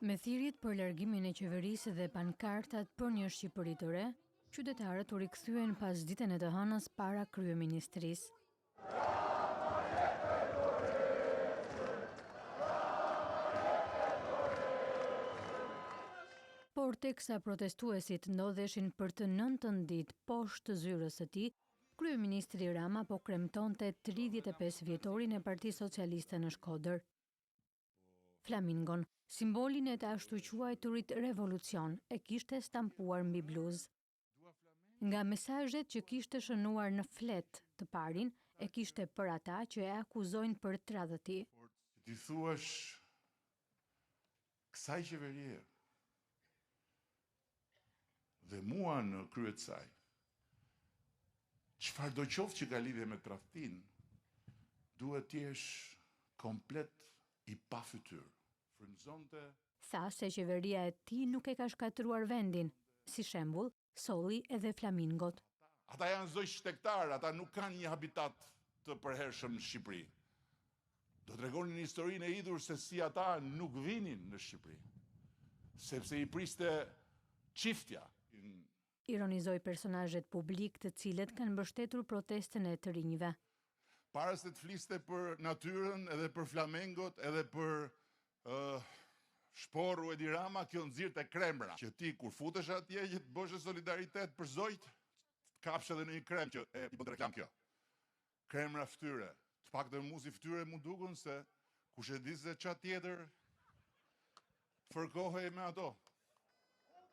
Me thirrjet për largimin e qeverisë dhe pankartat për një Shqipëri të re, qytetarët u rikthyen pas ditën e të hënës para kryeministrisë. Por teksa protestuesit ndodheshin për të 9 ditë poshtë zyrës së tij, kryeministri Rama po kremtonte 35 vjetorin e Partisë Socialiste në Shkodër. Flamingon, simbolin e të ashtu quajturit revolucion, e kishte stampuar mbi bluzë. Nga mesazhet që kishte shënuar në flet të parin, e kishte për ata që e akuzojnë për tradhti. Ti thuash kësaj qeverie dhe mua në krye të saj, çfarë do qoftë që ka lidhje me tradhtin, duhet të jesh komplet i pa fytyrë. Frymëzonte. Tha se qeveria e tij nuk e ka shkatruar vendin, si shembull, solli edhe flamingot. Ata janë zoj shtektar, ata nuk kanë një habitat të përhershëm në Shqipëri. Do të tregonin një historinë e idhur se si ata nuk vinin në Shqipëri, sepse i priste çiftja. Ironizoi personazhet publik të cilët kanë mbështetur protestën e të rinjve. Para se të fliste për natyrën, edhe për flamengot, edhe për shporru Edi Rama, kjo nxirrte kremra. Që ti kur futesh atje që të bësh solidaritet për zojt, të kapsh edhe në një krem që i bën reklam kjo. Kremra fytyre. Të paktën muzi fytyre mu dukun se kush e di se çfarë tjetër fërkohej me ato.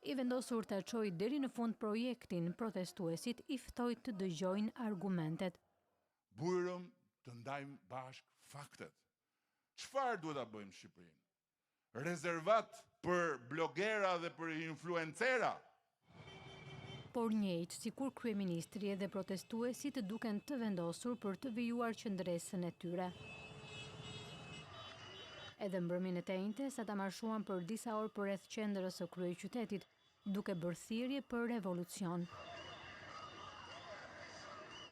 I vendosur të çojë deri në fund projektin, protestuesit i ftoi të dëgjojnë argumentet. Bujrëm të ndajmë bashk faktet. Çfarë duhet ta bëjmë në Shqipërinë? Rezervat për blogera dhe për influencera? Por njëjtë, sikur kryeministri edhe protestuesit duken të vendosur për të vijuar qëndresën e tyre. Edhe mbrëmjen e tejntes ata marshuan për disa orë përreth qendrës së kryeqytetit, duke bërë thirrje për revolucion.